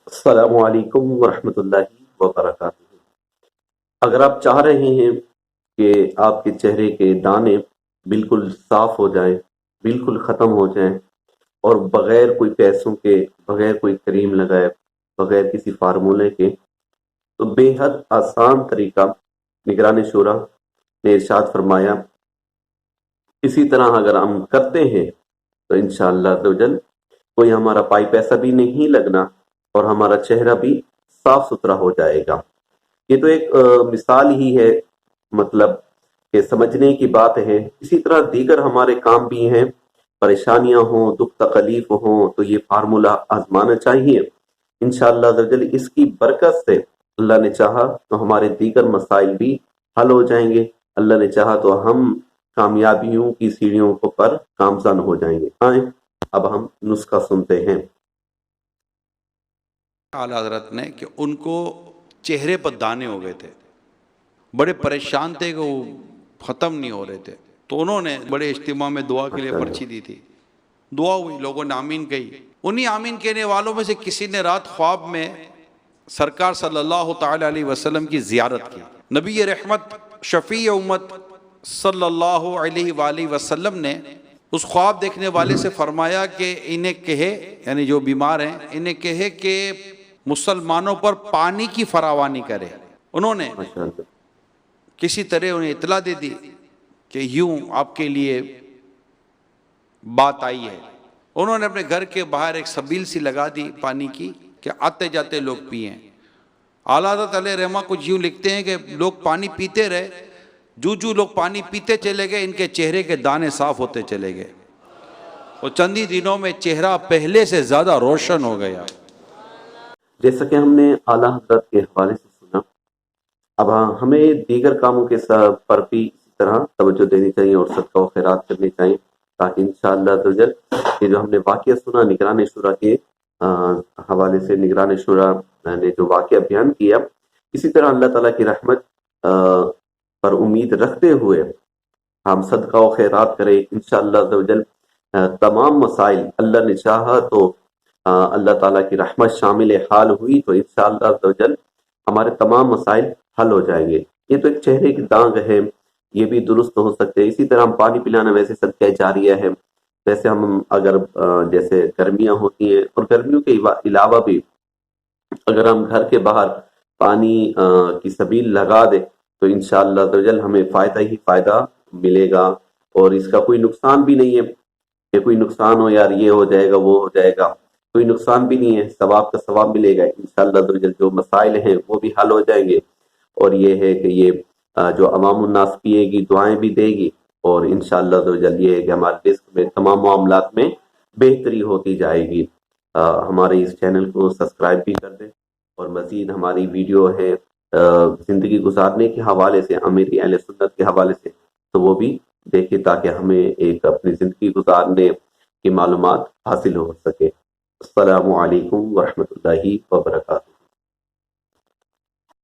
السلام علیکم ورحمۃ اللہ وبرکاتہ۔ اگر آپ چاہ رہے ہیں کہ آپ کے چہرے کے دانے بالکل صاف ہو جائیں، بالکل ختم ہو جائیں، اور بغیر کوئی پیسوں کے، بغیر کوئی کریم لگائے، بغیر کسی فارمولے کے، تو بے حد آسان طریقہ نگران شورا نے ارشاد فرمایا، اسی طرح اگر ہم کرتے ہیں تو انشاءاللہ عزوجل کوئی ہمارا پائی پیسہ بھی نہیں لگنا اور ہمارا چہرہ بھی صاف ستھرا ہو جائے گا۔ یہ تو ایک مثال ہی ہے، مطلب کہ سمجھنے کی بات ہے۔ اسی طرح دیگر ہمارے کام بھی ہیں، پریشانیاں ہوں، دکھ تکلیف ہوں، تو یہ فارمولہ آزمانا چاہیے۔ انشاءاللہ عزوجل اس کی برکت سے اللہ نے چاہا تو ہمارے دیگر مسائل بھی حل ہو جائیں گے، اللہ نے چاہا تو ہم کامیابیوں کی سیڑھیوں پر گامزن ہو جائیں گے۔ آئیں اب ہم نسخہ سنتے ہیں۔ اعلیٰ حضرت نے کہ ان کو چہرے پر دانے ہو گئے تھے، بڑے پریشان تھے کہ وہ ختم نہیں ہو رہے تھے، تو انہوں نے بڑے اجتماع میں دعا کے لیے پرچی دی تھی، دعا ہوئی، لوگوں نے آمین کہی۔ انہی آمین کہنے والوں میں سے کسی نے رات خواب میں سرکار صلی اللہ تعالی علیہ وسلم کی زیارت کی۔ نبی رحمت شفیع امت صلی اللہ علیہ وآلہ وسلم نے اس خواب دیکھنے والے سے فرمایا کہ انہیں کہے، یعنی جو بیمار ہیں انہیں کہے کہ مسلمانوں پر پانی کی فراوانی کرے۔ انہوں نے کسی طرح انہیں اطلاع دے دی کہ یوں آپ کے لیے بات آئی ہے۔ انہوں نے اپنے گھر کے باہر ایک سبیل سی لگا دی پانی کی کہ آتے جاتے لوگ پئیں۔ اعلیٰ حضرت علیہ رحمہ کچھ یوں لکھتے ہیں کہ لوگ پانی پیتے رہے، جو لوگ پانی پیتے چلے گئے ان کے چہرے کے دانے صاف ہوتے چلے گئے، اور چند ہی دنوں میں چہرہ پہلے سے زیادہ روشن ہو گیا۔ جیسا کہ ہم نے اعلیٰ حضرت کے حوالے سے سنا، اب ہمیں دیگر کاموں کے پر بھی اسی طرح توجہ دینی چاہیے اور صدقہ و خیرات کرنی چاہیے، تاکہ انشاءاللہ عزوجل یہ جو ہم نے واقعہ سنا نگران شورا کے حوالے سے، نگران شورا نے جو واقعہ بیان کیا، اسی طرح اللہ تعالیٰ کی رحمت پر امید رکھتے ہوئے ہم صدقہ و خیرات کریں۔ انشاءاللہ عزوجل تمام مسائل اللہ نے چاہا تو اللہ تعالیٰ کی رحمت شامل حال ہوئی تو انشاءاللہ عزوجل ہمارے تمام مسائل حل ہو جائیں گے۔ یہ تو ایک چہرے کی داغ ہے، یہ بھی درست ہو سکتے ہیں۔ اسی طرح ہم پانی پلانا ویسے صدقہ جاریہ ہے، ویسے ہم اگر جیسے گرمیاں ہوتی ہیں اور گرمیوں کے علاوہ بھی اگر ہم گھر کے باہر پانی کی سبیل لگا دیں تو انشاءاللہ عزوجل ہمیں فائدہ ہی فائدہ ملے گا، اور اس کا کوئی نقصان بھی نہیں ہے کہ کوئی نقصان ہو، یار یہ ہو جائے گا وہ ہو جائے گا، کوئی نقصان بھی نہیں ہے، ثواب کا ثواب ملے گا انشاءاللہ عزوجل۔ جو مسائل ہیں وہ بھی حل ہو جائیں گے، اور یہ ہے کہ یہ جو عوام الناس پیے گی، دعائیں بھی دے گی، اور انشاءاللہ عزوجل یہ ہے کہ ہمارے رزق میں تمام معاملات میں بہتری ہوتی جائے گی۔ ہمارے اس چینل کو سبسکرائب بھی کر دیں، اور مزید ہماری ویڈیو ہے زندگی گزارنے کے حوالے سے، امیر اہل سنت کے حوالے سے، تو وہ بھی دیکھیں تاکہ ہمیں ایک اپنی زندگی گزارنے کی معلومات حاصل ہو سکے۔ السلام علیکم ورحمۃ اللہ وبرکاتہ۔